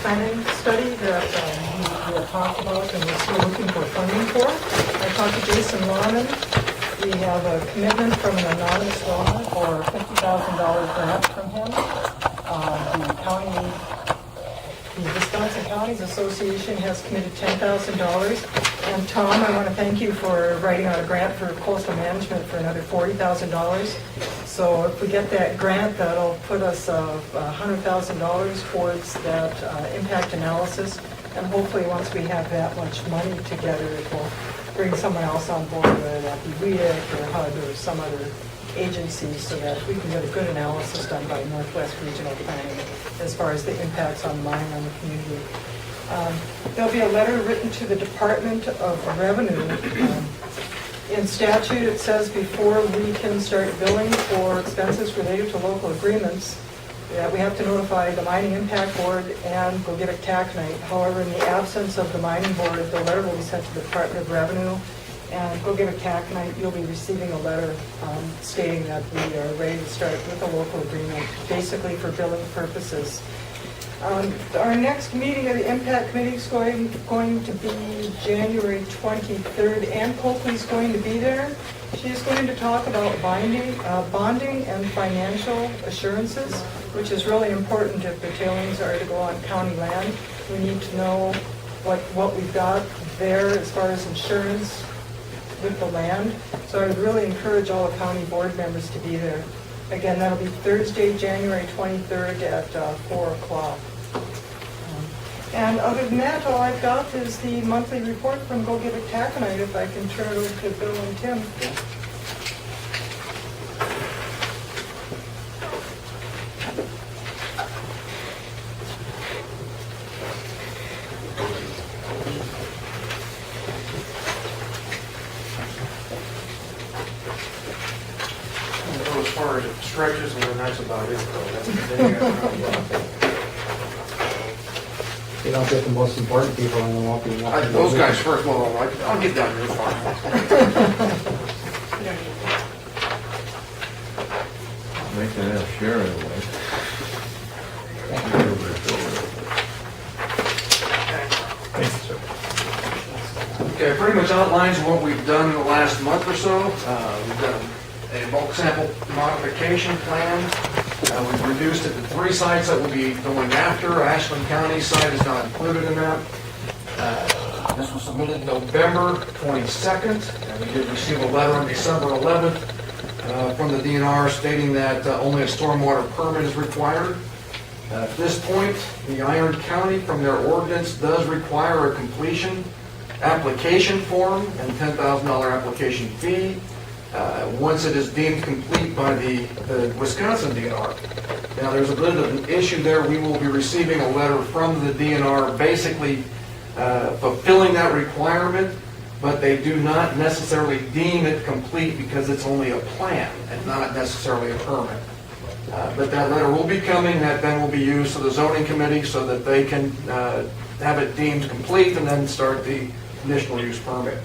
planning study that we had talked about and we're still looking for funding for. I talked to Jason Lorman. We have a commitment from an anonymous donor for a $50,000 grant from him. The Wisconsin Counties Association has committed $10,000. And Tom, I want to thank you for writing out a grant for coastal management for another $40,000. So if we get that grant, that'll put us $100,000 towards that impact analysis. And hopefully once we have that much money together, it will bring someone else on board, whether that be WEDIC or HUD or some other agency, so that we can get a good analysis done by Northwest Regional Planning as far as the impacts on mining on the community. There'll be a letter written to the Department of Revenue. In statute, it says before we can start billing for expenses related to local agreements, that we have to notify the Mining Impact Board and go get a taconite. However, in the absence of the mining board, the letter will be sent to the Department of Revenue, and go get a taconite. You'll be receiving a letter stating that we are ready to start with a local agreement, basically for billing purposes. Our next meeting of the Impact Committee is going to be January 23rd. Ann Coakley's going to be there. She's going to talk about bonding and financial assurances, which is really important if the tailings are to go on county land. We need to know what we've got there as far as insurance with the land. So I would really encourage all the county board members to be there. Again, that'll be Thursday, January 23rd at 4 o'clock. And other than that, all I've got is the monthly report from Go Get a Taconite, if I can turn it over to Bill and Tim. As far as it stretches, and then that's about it, though. You don't get the most important people and they won't be enough. Those guys first, well, I'll get down here far. Make that have share in a way. Okay, pretty much outlines what we've done in the last month or so. We've done a bulk sample modification plan. We've reduced it to 3 sites that we'll be going after. Ashland County site is not included in that. This was submitted November 22nd, and we did receive a letter on December 11th from the DNR stating that only a stormwater permit is required. At this point, the Iron County, from their ordinance, does require a completion application form and $10,000 application fee. Once it is deemed complete by the Wisconsin DNR. Now, there's a bit of an issue there. We will be receiving a letter from the DNR basically fulfilling that requirement, but they do not necessarily deem it complete because it's only a plan and not necessarily a permit. But that letter will be coming. That then will be used to the zoning committee so that they can have it deemed complete and then start the conditional use permit.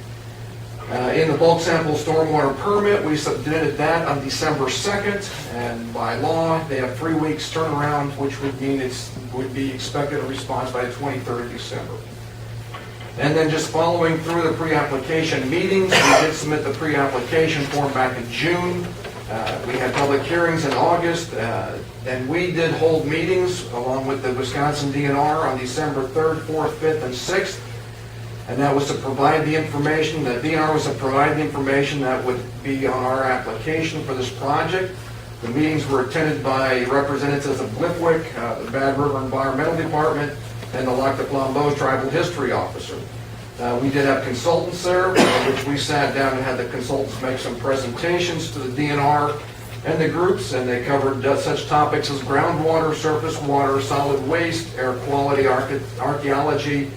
In the bulk sample stormwater permit, we submitted that on December 2nd, and by law, they have 3 weeks turnaround, which would mean it would be expected a response by the 23rd of December. And then just following through the pre-application meetings, we did submit the pre-application form back in June. We had public hearings in August, and we did hold meetings along with the Wisconsin DNR on December 3rd, 4th, 5th, and 6th. And that was to provide the information, the DNR was to provide the information that would be on our application for this project. The meetings were attended by representatives of Blipwick, the Bad River Environmental Department, and the Lac de Flambeau Tribal History Officer. We did have consultants there, which we sat down and had the consultants make some presentations to the DNR and the groups, and they covered such topics as groundwater, surface water, solid waste, air quality, archaeology,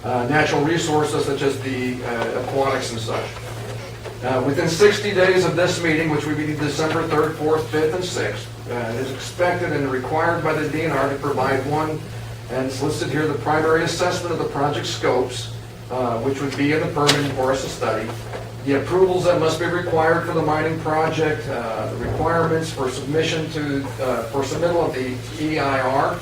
natural resources such as the aquatics and such. Within 60 days of this meeting, which would be December 3rd, 4th, 5th, and 6th, it is expected and required by the DNR to provide one, and it's listed here, the primary assessment of the project scopes, which would be in the permitting process study, the approvals that must be required for the mining project, the requirements for submission for submittal of the EIR,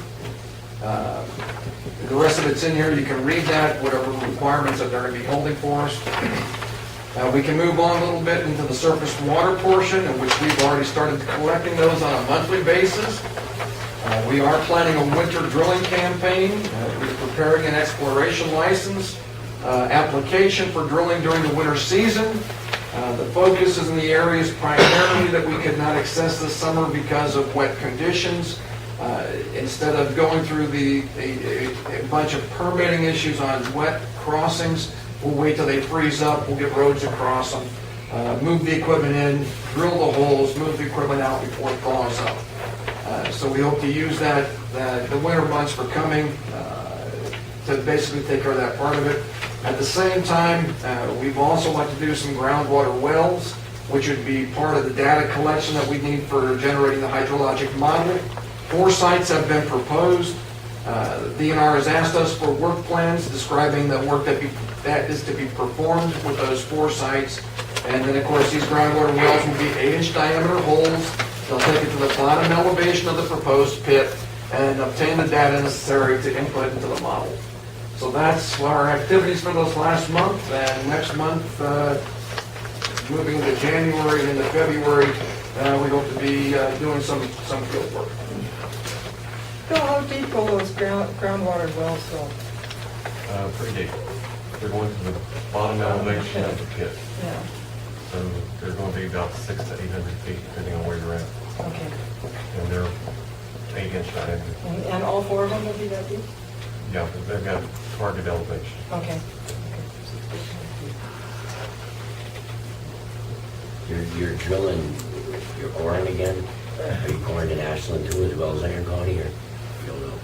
The rest of it's in here, you can read that, whatever requirements that they're going to be holding for us. We can move on a little bit into the surface water portion, in which we've already started collecting those on a monthly basis. We are planning a winter drilling campaign. We're preparing an exploration license application for drilling during the winter season. The focus is in the areas primarily that we could not access this summer because of wet conditions. Instead of going through a bunch of permitting issues on wet crossings, we'll wait till they freeze up, we'll get roads across them, move the equipment in, drill the holes, move the equipment out before it thaws up. So we hope to use the winter months for coming to basically take care of that part of it. At the same time, we've also like to do some groundwater wells, which would be part of the data collection that we need for generating the hydrologic model. 4 sites have been proposed. The DNR has asked us for work plans describing the work that is to be performed with those 4 sites. And then, of course, these groundwater wells will be 8-inch diameter holes. They'll take it to the bottom elevation of the proposed pit and obtain the data necessary to input into the model. So that's our activities for this last month, and next month, moving into January and into February, we hope to be doing some field work. Bill, how deep will those groundwater wells go? Pretty deep. They're going to the bottom elevation of the pit. Yeah, So they're going to be about 600 to 800 feet, depending on where you're at. okay. And they're 8-inch diameter. And all 4 of them will be that deep? Yeah, but they've got target elevation. Okay. You're drilling your Orin again? Are you going to Ashland too, as well as Iron County, or you don't know?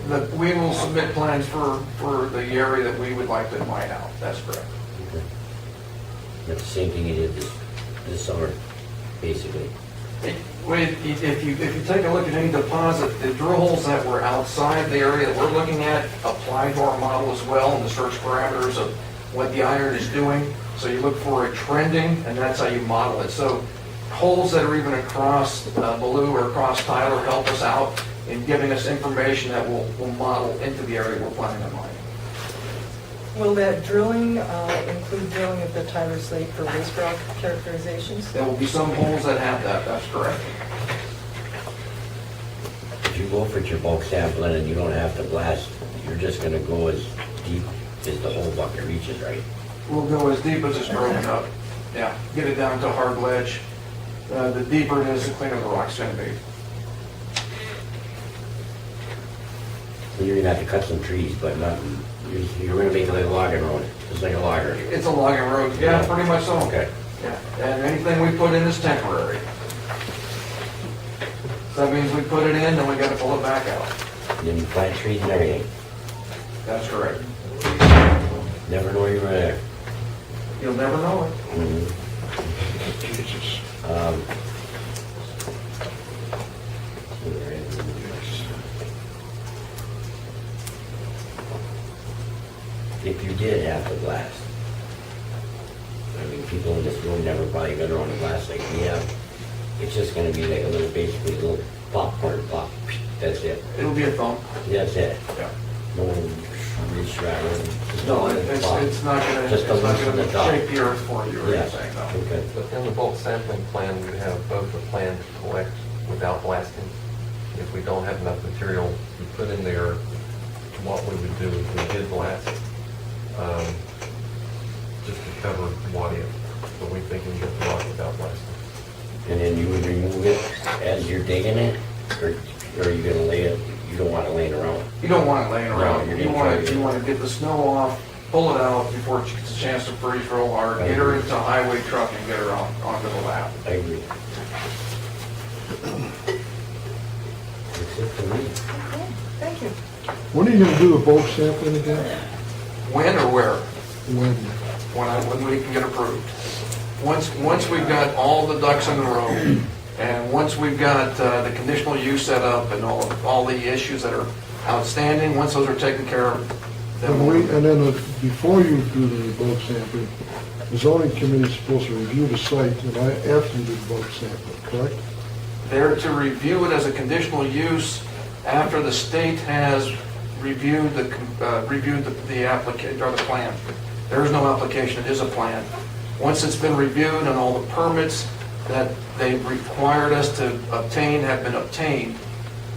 That we will submit plans for the area that we would like to mine out, that's correct. Okay. That's the same thing you did this summer, basically. If you take a look at any deposit, the drill holes that were outside the area that we're looking at apply to our model as well, and the search parameters of what the iron is doing. So you look for a trending, and that's how you model it. So holes that are even across Baloo or across Tyler help us out in giving us information that will model into the area we're planning on mining. Will that drilling include drilling of the Tyler's Lake for waste rock characterizations? There will be some holes that have that, that's correct. If you go for your bulk sampling and you don't have to blast, you're just gonna go as deep as the whole bucket reaches, right? We'll go as deep as it's broken up. Yeah, get it down to hard ledge. The deeper it is, the cleaner the rock's gonna be. You're gonna have to cut some trees, but not, you're gonna make it like a logging road, just like a logger. It's a logging road, yeah, pretty much so. Okay. Yeah, and anything we put in is temporary. So that means we put it in, then we gotta pull it back out. And then you plant trees and everything. That's correct. Never know you were there. You'll never know it. If you did have to blast, I mean, people in this room never probably gonna run a blast like we have. It's just gonna be like a little, basically a little popcorn pop. That's it. It'll be a thump. That's it. Yeah. No reach around. No, it's not gonna, Just it's a not loose in gonna the top. shape the earth for you or Yeah. anything, no. Okay. But in the bulk sampling plan, we have both a plan to collect without blasting. If we don't have enough material, we put in there what we would do if we did blast, just to cover what if. But we think we can get the rock without blasting. And then you would remove it as you're digging it, or are you gonna lay it, you don't want it laying around? You don't want it laying around. No, You want to get the snow off, pull it out before it gets a chance to freeze real hard, get her into a highway truck and get her onto the lap. I agree. That's it for me. Okay, thank you. When are you gonna do the bulk sampling again? When or where? When? When we can get approved. Once we've got all the ducks in a row, and once we've got the conditional use set up and all the issues that are outstanding, once those are taken care of, then And then before you do the bulk sampling, the zoning committee is supposed to review the site and after you do the bulk sampling, correct? they're to review it as a conditional use after the state has reviewed the application, or the plan. There is no application, it is a plan. Once it's been reviewed and all the permits that they required us to obtain have been obtained,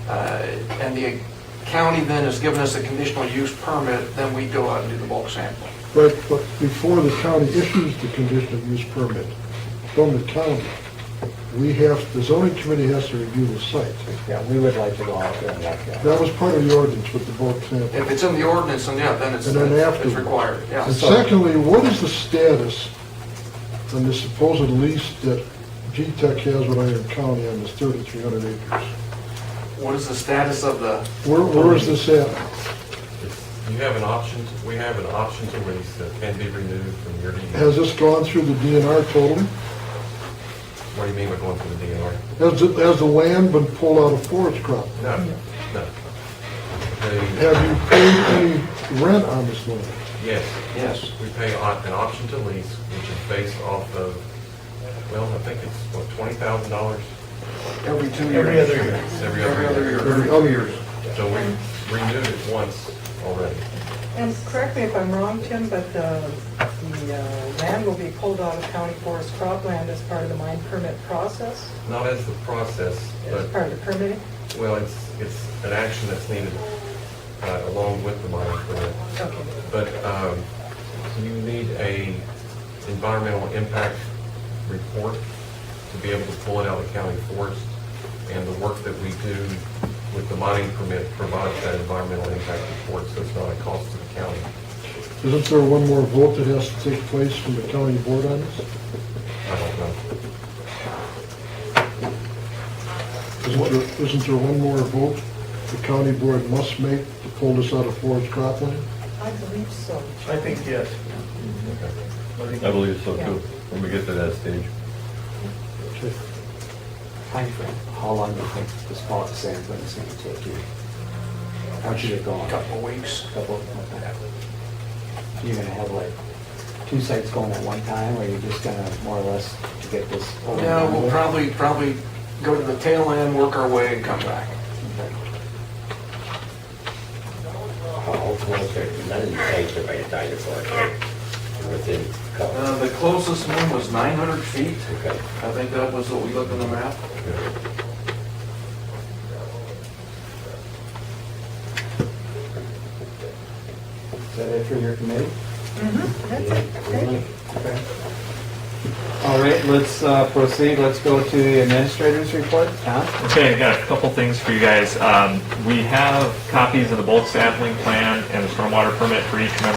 and the county then has given us a conditional use permit, then we go out and do the bulk sampling. But before the county issues the conditional use permit from the county, the zoning committee has to review the site. Yeah, we would like to go out there and look at it. That was part of the ordinance with the bulk sample. If it's in the ordinance, then yeah, then it's And then it's afterwards. required, yeah. And secondly, what is the status on the supposed lease that GTac has with Iron County on this 3,300 acres? What is the status of the, Where is this at? You have an option, we have an option to lease that can be renewed from year to year. Has this gone through the DNR totally? What do you mean by going through the DNR? Has the land been pulled out of forest crop? No, no. They- Have you paid any rent on this land? Yes, yes, we pay an option to lease, which is based off of, well, I think it's, what, $20,000 every 2 years? Every other year. every other year. Every other year. So we renewed it once already. And correct me if I'm wrong, Tim, but the land will be pulled out of county forest cropland as part of the mine permit process, Not as the process, as but, part of the permitting? well, it's an action that's needed along with the mining permit. Okay. But you need a environmental impact report to be able to pull it out of the county forest. And the work that we do with the mining permit provides that environmental impact report, so it's not a cost to the county. Isn't there one more vote that has to take place from the county board on this? I don't know. Isn't there one more vote the county board must make to pull this out of forest cropland? I believe so. I think yes. I believe so too, when we get to that stage. Okay. Timeframe, how long do you think this bulk sampling is gonna take you? Once you get going? Couple of weeks. You're gonna have like 2 sites going at one time, or you're just gonna more or less to get this over and Yeah, done we'll with? probably go to the tail end, work our way, and come back. Okay. How close are, none of the sites are by the time you're going, within a couple. The closest one was 900 feet. Okay. I think that was what we looked on the map. Is that it for your committee? That's it. Thank you. Okay. All right, let's proceed. Let's go to the administrator's report. Tom? Okay, I got a couple things for you guys. We have copies of the bulk sampling plan and the stormwater permit for each member